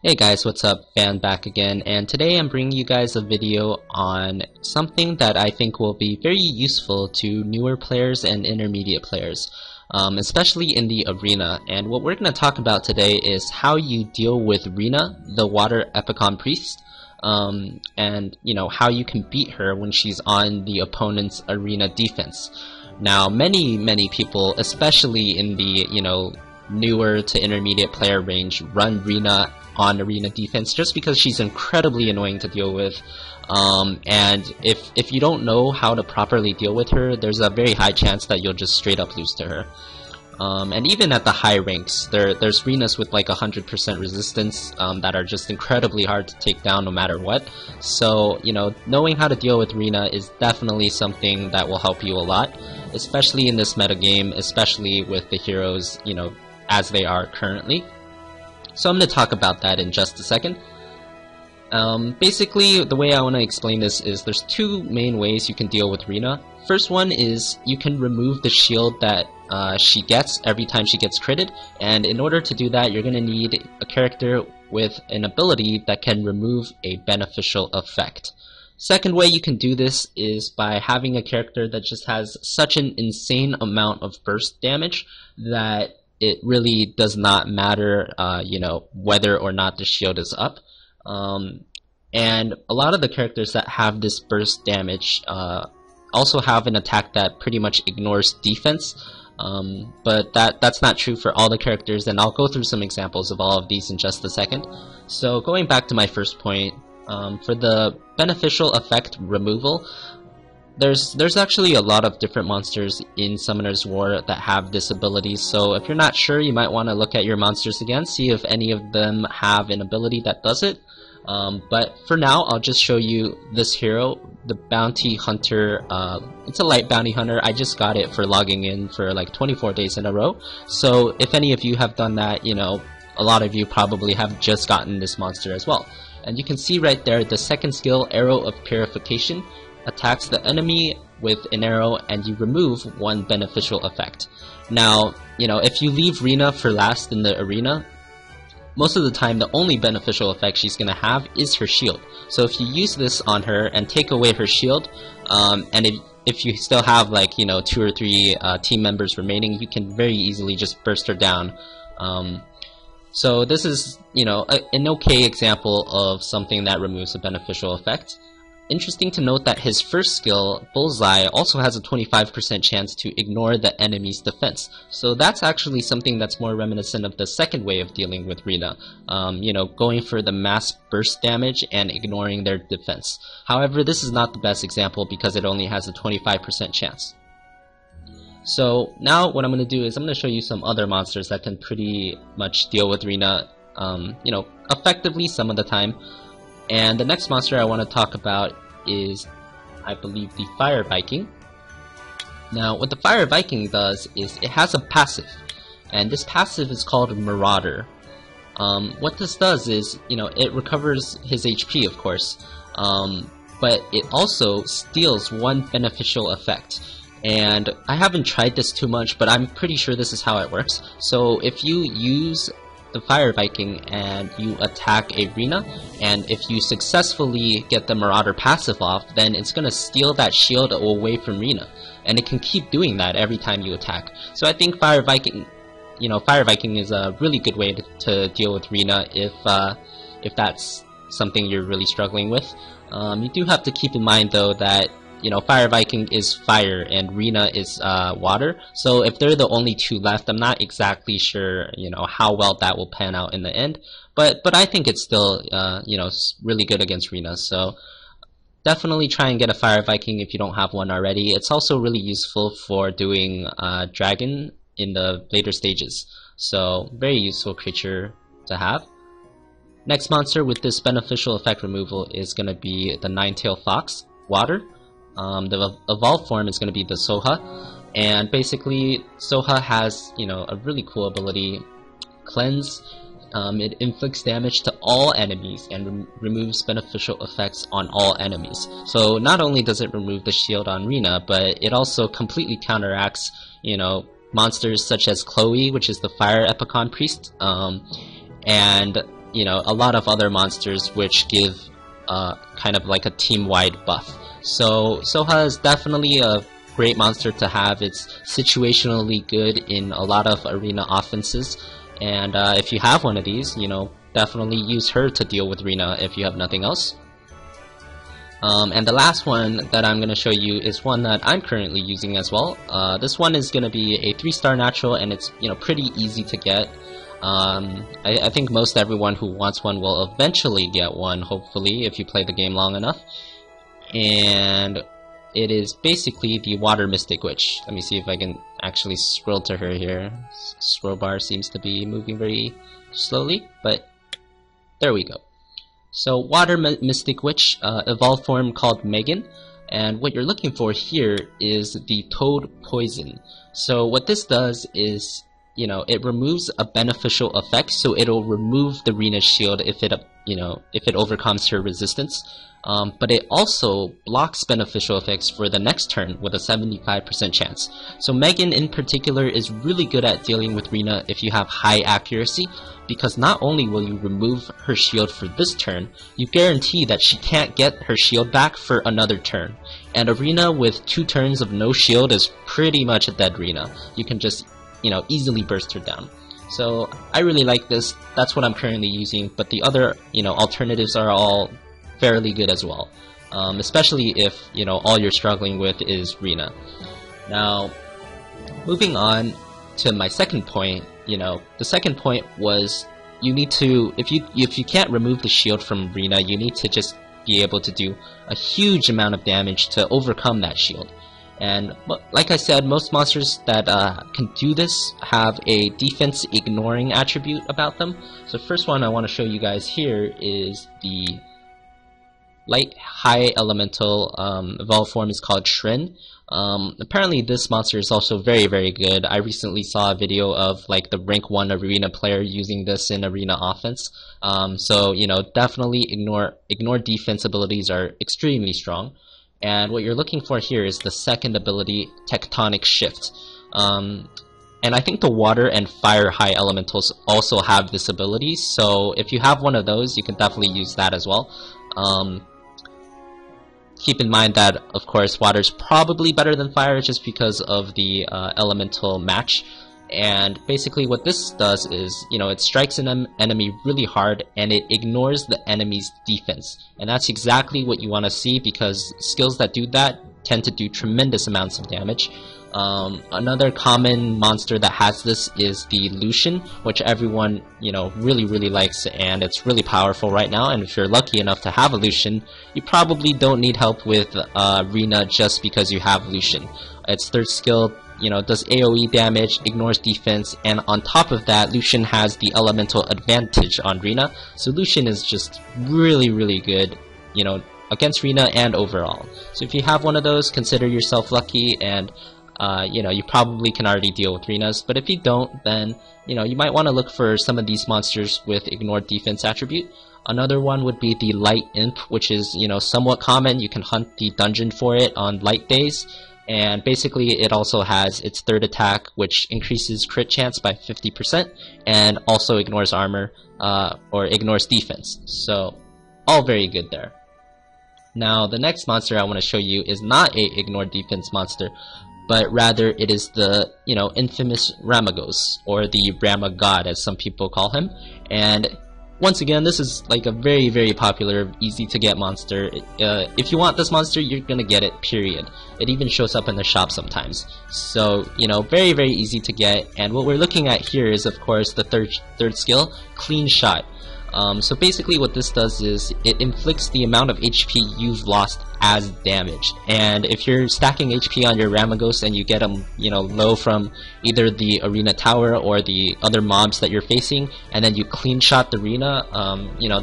Hey guys, what's up? Fan back again, and today I'm bringing you guys a video on something that I think will be very useful to newer players and intermediate players, especially in the arena. And what we're going to talk about today is how you deal with Rina, the Water Epicon Priest, and how you can beat her when she's on the opponent's arena defense. Now, many people, especially in the newer to intermediate player range, run Rina on arena defense just because she's incredibly annoying to deal with, and if you don't know how to properly deal with her, there's a very high chance that you'll just straight up lose to her. And even at the high ranks, there's Rinas with like 100% resistance that are just incredibly hard to take down no matter what. So knowing how to deal with Rina is definitely something that will help you a lot, especially in this metagame, especially with the heroes as they are currently. So I'm going to talk about that in just a second. Basically, the way I want to explain this is there's two main ways you can deal with Rina. First one is you can remove the shield that she gets every time she gets critted, and in order to do that, you're going to need a character with an ability that can remove a beneficial effect. Second way you can do this is by having a character that just has such an insane amount of burst damage that it really does not matter, whether or not the shield is up. And a lot of the characters that have this burst damage also have an attack that pretty much ignores defense, but that's not true for all the characters, and I'll go through some examples of all of these in just a second. So going back to my first point, for the beneficial effect removal, there's actually a lot of different monsters in Summoner's War that have this ability, so if you're not sure, you might want to look at your monsters again, see if any of them have an ability that does it. But for now, I'll just show you this hero, the Bounty Hunter. It's a light Bounty Hunter. I just got it for logging in for like 24 days in a row, so if any of you have done that, a lot of you probably have just gotten this monster as well. And you can see right there, the second skill, Arrow of Purification, attacks the enemy with an arrow and you remove one beneficial effect. Now, if you leave Rina for last in the arena, most of the time the only beneficial effect she's going to have is her shield. So if you use this on her and take away her shield, and if you still have like 2 or 3 team members remaining, you can very easily just burst her down. So this is an okay example of something that removes a beneficial effect. Interesting to note that his first skill, Bullseye, also has a 25% chance to ignore the enemy's defense. So that's actually something that's more reminiscent of the second way of dealing with Rina, going for the mass burst damage and ignoring their defense. However, this is not the best example because it only has a 25% chance. So now what I'm going to do is I'm going to show you some other monsters that can pretty much deal with Rina, effectively some of the time. And the next monster I want to talk about is, I believe, the Fire Viking. Now, what the Fire Viking does is it has a passive, and this passive is called Marauder. What this does is, it recovers his HP, of course, but it also steals one beneficial effect. And I haven't tried this too much, but I'm pretty sure this is how it works. So if you use the Fire Viking and you attack a Rina, and if you successfully get the Marauder passive off, then it's going to steal that shield away from Rina, and it can keep doing that every time you attack. So I think Fire Viking is a really good way to deal with Rina if that's something you're really struggling with. You do have to keep in mind though that Fire Viking is fire and Rina is water, so if they're the only two left, I'm not exactly sure how well that will pan out in the end, but I think it's still really good against Rina. So definitely try and get a Fire Viking if you don't have one already. It's also really useful for doing dragon in the later stages, so very useful creature to have. Next monster with this beneficial effect removal is going to be the Nine-Tailed Fox, water. The evolved form is going to be the Soha, and basically Soha has a really cool ability, Cleanse. It inflicts damage to all enemies and removes beneficial effects on all enemies. So not only does it remove the shield on Rina, but it also completely counteracts monsters such as Chloe, which is the Fire Epicon Priest, and a lot of other monsters which give kind of like a team-wide buff. So Soha is definitely a great monster to have. It's situationally good in a lot of arena offenses, and if you have one of these, definitely use her to deal with Rina if you have nothing else. And the last one that I'm going to show you is one that I'm currently using as well. This one is going to be a 3-star natural, and it's pretty easy to get. I think most everyone who wants one will eventually get one, hopefully, if you play the game long enough. And it is basically the Water Mystic Witch. Let me see if I can actually scroll to her here. Scroll bar seems to be moving very slowly, but there we go. So Water Mystic Witch, evolved form called Megan, and what you're looking for here is the Toad Poison. So what this does is, it removes a beneficial effect, so it'll remove the Rina's shield if it overcomes her resistance. But it also blocks beneficial effects for the next turn with a 75% chance. So Megan in particular is really good at dealing with Rina if you have high accuracy, because not only will you remove her shield for this turn, you guarantee that she can't get her shield back for another turn. And a Rina with 2 turns of no shield is pretty much a dead Rina. You can just, easily burst her down. So I really like this. That's what I'm currently using, but the other, alternatives are all fairly good as well, especially if all you're struggling with is Rina. Now, moving on to my second point, the second point was you need to, if you can't remove the shield from Rina, you need to just be able to do a huge amount of damage to overcome that shield. And like I said, most monsters that can do this have a defense ignoring attribute about them. So the first one I want to show you guys here is the light high elemental evolved form is called Shrin. Apparently this monster is also very, very good. I recently saw a video of like the rank 1 arena player using this in arena offense. So definitely ignore defense abilities are extremely strong. And what you're looking for here is the second ability, Tectonic Shift. And I think the water and fire high elementals also have this ability, so if you have one of those, you can definitely use that as well. Keep in mind that, of course, water's probably better than fire just because of the elemental match. And basically what this does is, it strikes an enemy really hard and it ignores the enemy's defense. And that's exactly what you want to see, because skills that do that tend to do tremendous amounts of damage. Another common monster that has this is the Lucian, which everyone, really, really likes, and it's really powerful right now. And if you're lucky enough to have a Lucian, you probably don't need help with Rina just because you have Lucian. Its third skill, does AoE damage, ignores defense, and on top of that, Lucian has the elemental advantage on Rina. So Lucian is just really, really good, against Rina and overall. So if you have one of those, consider yourself lucky, and you probably can already deal with Rinas. But if you don't, then you might want to look for some of these monsters with ignored defense attribute. Another one would be the Light Imp, which is somewhat common. You can hunt the dungeon for it on light days, and basically it also has its third attack, which increases crit chance by 50% and also ignores armor or ignores defense. So all very good there. Now the next monster I want to show you is not a ignore defense monster, but rather it is the infamous Ramagos, or the Rama God as some people call him. And once again, this is like a very, very popular, easy to get monster. If you want this monster, you're gonna get it, period. It even shows up in the shop sometimes. So very, very easy to get. And what we're looking at here is, of course, the third skill, Clean Shot. So basically what this does is it inflicts the amount of HP you've lost as damage. And if you're stacking HP on your Ramagos and you get them, low from either the arena tower or the other mobs that you're facing, and then you clean shot the arena,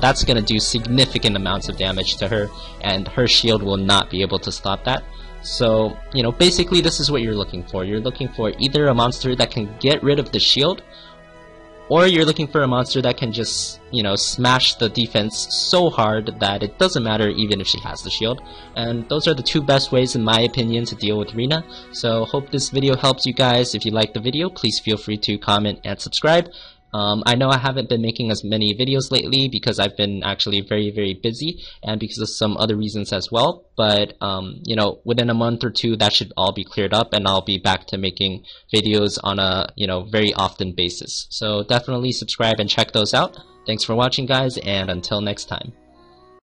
that's gonna do significant amounts of damage to her, and her shield will not be able to stop that. So, basically this is what you're looking for. You're looking for either a monster that can get rid of the shield, or you're looking for a monster that can just, smash the defense so hard that it doesn't matter even if she has the shield. And those are the two best ways, in my opinion, to deal with Rina. So hope this video helps you guys. If you liked the video, please feel free to comment and subscribe. I know I haven't been making as many videos lately because I've been actually very busy, and because of some other reasons as well, but you know, within a month or two that should all be cleared up and I'll be back to making videos on a, you know, very often basis. So definitely subscribe and check those out. Thanks for watching, guys, and until next time.